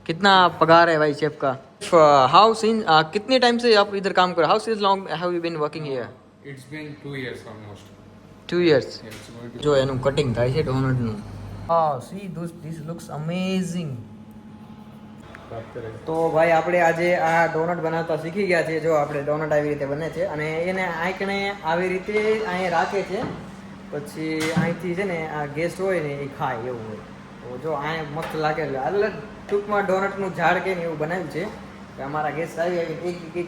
कितना पगार है भाई शेफ का? हाउ सीन कितने टाइम से आप इधर काम कर रहे? हाउ सीज long have you been working here? It's been 2 years almost. 2 years. Yeah, it's going to જો એનું કટિંગ થાય છે ડોનટનું. See this looks amazing. તો ભાઈ આપણે આજે આ ડોનટ બનાવતા શીખી ગયા છે. જો આપણે ડોનટ આવી રીતે બને છે અને એને આંકણે આવી રીતે અહીં રાખે છે, પછી અહીંથી છે ને આ ગેસ હોય ને એ ખાય એવું હોય. તો જો અહીં મસ્ત લાગે એટલે ટૂંકમાં ડોનટનું ઝાડ કે ને એવું બનાવ્યું છે કે અમારા ગેસ આવી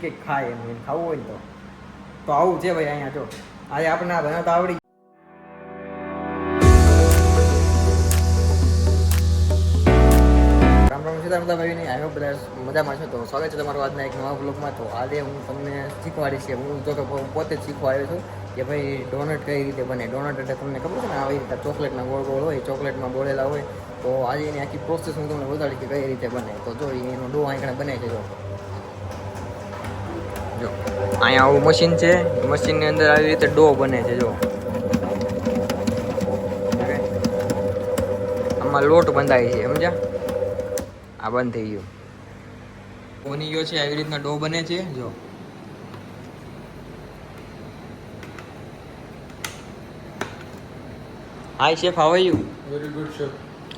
એક ખાય એમ ખાવું હોય ને તો આવું છે ભાઈ અહીંયા. જો આજે આપણને આ બનાવતા આવડી. ભાઈને આઈ હોપ બધા મજામાં છો. તો સ્વાગત છે તમારું આજના એક નવા બ્લોગમાં. તો આજે હું તમને શીખવાડીશ કે હું જો કે પોતે જ શીખવા આવ્યો છું કે ભાઈ ડોનટ કઈ રીતે બને. ડોનટ એટલે તમને ખબર છે ને આવી રીતે ચોકલેટના ગોળ ગોળ હોય, ચોકલેટમાં બોળેલા હોય. તો આજે એની આખી પ્રોસેસ હું તમને બતાડીશ કે કઈ રીતે બને. તો જો એનો ડો આંકડે બને છે. જો અહીંયા આવું મશીન છે, મશીનની અંદર આવી રીતે ડો બને છે. જો આમાં લોટ બંધાય છે, સમજ્યા? આ બંધ થઈ ગયું, બની ગયો છે. આવી રીતના ડો બને છે. જો hi chef, how are you? very good, chef.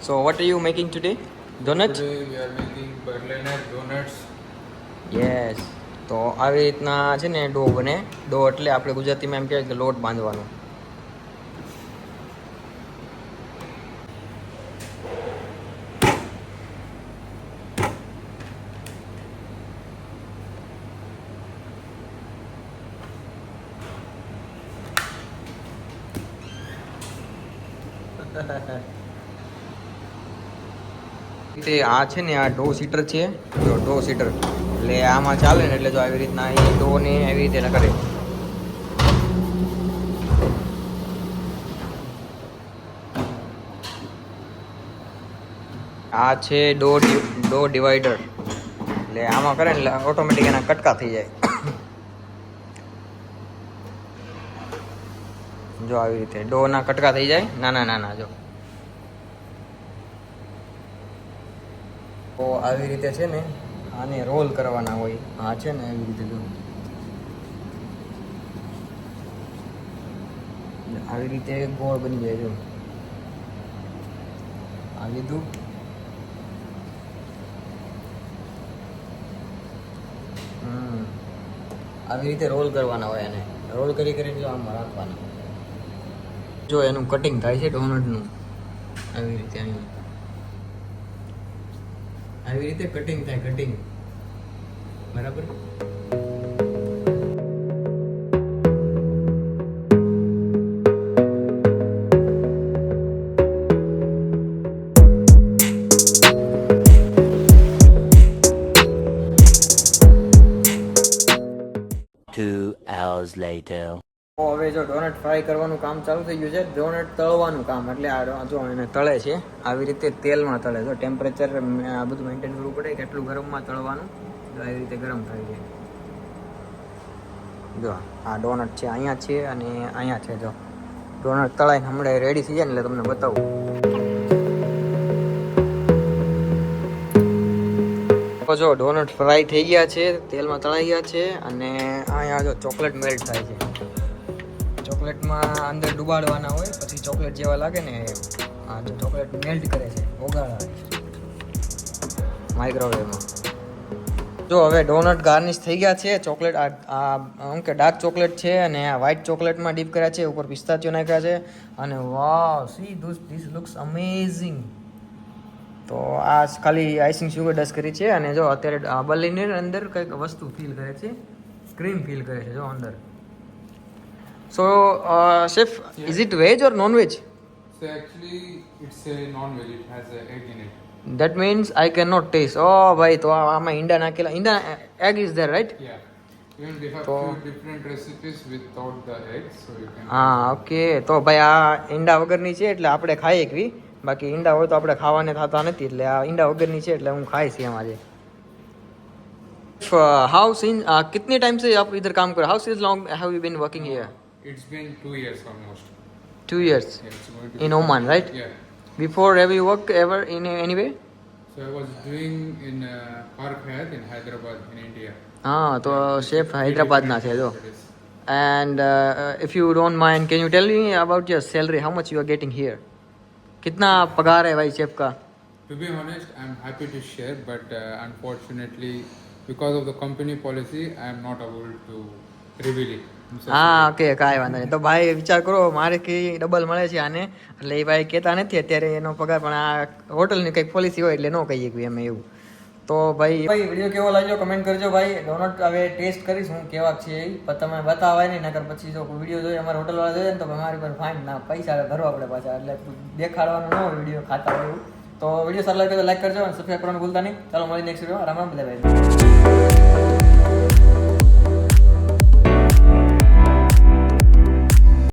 So what are you making today? Donut? Today we are making Berliner donuts. Yes. તો આવી રીતના છે ને ડો બને. ડો એટલે આપણે ગુજરાતીમાં એમ કહેવાય કે લોટ બાંધવાનો. આ છે ને આ ડો સીટર છે. જો ડો સીટર એટલે આમાં ચાલે ને એટલે જો આવી રીતના એ ડો ને આવી રીતે કરે. આ છે ડો ડિવાઈડર એટલે આમાં કરે ને એટલે ઓટોમેટિક એના કટકા થઈ જાય. જો આવી રીતે ડો ના કટકા થઈ જાય, નાના નાના. જો તો આવી રીતે છે ને આને રોલ કરવાના હોય. આ છે ને આવી રીતે જો આવી રીતે ગોળ બની જાય. જો આ લીધું, આવી રીતે રોલ કરવાના હોય. અને રોલ કરી કરીને જો આમાં રાખવાના. જો એનું કટિંગ થાય છે ડોનટનું આવી રીતે. અહીંયા આવી રીતે કટિંગ થાય, કટિંગ. બરાબર. તો હવે જો ડોનટ ફ્રાય કરવાનું કામ ચાલુ થઈ ગયું છે. ડોનટ તળવાનું કામ એટલે આ જો એને તળે છે આવી રીતે તેલમાં તળે. જો ટેમ્પરેચર આ બધું મેન્ટેન કરવું પડે, કેટલું ગરમમાં તળવાનું. જો આવી રીતે ગરમ થાય છે. જો આ ડોનટ છે, અહીંયા છે અને અહીંયા છે. જો ડોનટ તળાઈને હમણાં રેડી થઈ જાય ને એટલે તમને બતાવું. તો જો ડોનટ ફ્રાય થઈ ગયા છે, તેલમાં તળાઈ ગયા છે. અને અહીંયા જો ચોકલેટ મેલ્ટ થાય છે. ચોકલેટમાં અંદર ડુબાડવાના હોય, પછી ચોકલેટ જેવા લાગે ને આ જો ચોકલેટ મેલ્ટ કરે છે, ઓગાળે માઇક્રોવેવમાં. જો હવે ડોનટ ગાર્નિશ થઈ ગયા છે. ચોકલેટ આમ કે ડાર્ક ચોકલેટ છે અને આ વ્હાઇટ ચોકલેટમાં ડીપ કર્યા છે. ઉપર પિસ્તાચીઓ નાખ્યા છે. અને વાવ, સી ધીસ લુક્સ અમેઝિંગ. તો આ ખાલી આઈસિંગ શુગર ડસ્ટ કરી છે. અને જો અત્યારે બર્લિનર અંદર કંઈક વસ્તુ ફીલ કરે છે, ક્રીમ ફીલ કરે છે જો અંદર. So, chef, Yeah. is it veg or non-veg? So actually it's a non-veg. It has a egg in it. That means I cannot taste. Oh, ભાઈ તો આમાં ઈંડા નાખેલા. ઈંડા egg is there, right? Yeah. Even we have So- few different recipes without the eggs, so you can. હા, okay. તો ભાઈ આ ઈંડા વગરની છે એટલે આપણે ખાઈ એકવી. બાકી ઈંડા હોય તો આપણે ખાવાને થતા નથી, એટલે આ ઈંડા વગરની છે એટલે હું ખાઈશ એમ આજે. હાઉ સીન कितने टाइम से आप इधर काम कर? हाउ सीज long have you been working here? It's been 2 years almost. 2 years Yeah, it's going to in be- Oman, right? Yeah. Before have you worked ever in any way? So So I was doing in Park Hyatt in Hyderabad in India. હા તો chef હૈદરાબાદના છે જો. That is. And if you don't mind, can you tell me about your salary? How much you are getting here? कितना पगार है भाई chef का? To be honest, I'm happy to share, but unfortunately, because of the company policy, I am not able to reveal it. I'm so હા sorry. Okay કાંઈ વાંધો નહીં. તો ભાઈ વિચાર કરો મારે કે ડબલ મળે છે આને એટલે એ ભાઈ કહેતા નથી અત્યારે એનો પગાર, પણ આ હોટલની કંઈક પોલિસી હોય એટલે ન કહીએ કે અમે એવું. તો ભાઈ વિડીયો કેવો લાગ્યો કમેન્ટ કરજો ભાઈ. ડોનટ હવે ટેસ્ટ કરીશ હું કેવા છે એ, પણ તમે બતાવાય નહીં, નકર પછી જો કોઈ વિડીયો જોઈએ અમારા હોટલવાળા જોઈએ ને તો અમારી પર ફાઇન ના પૈસા ભરવા પડે પાછા, એટલે દેખાડવાનું ન હોય વિડીયો ખાતા હોય એવું. તો વિડીયો સારો લાગે તો લાઈક કરજો અને સબસ્ક્રાઈબ કરવાનું ભૂલતા નહીં. ચાલો મળી નેક્સ્ટ વિડીયો. રામ રામ બધા ભાઈ.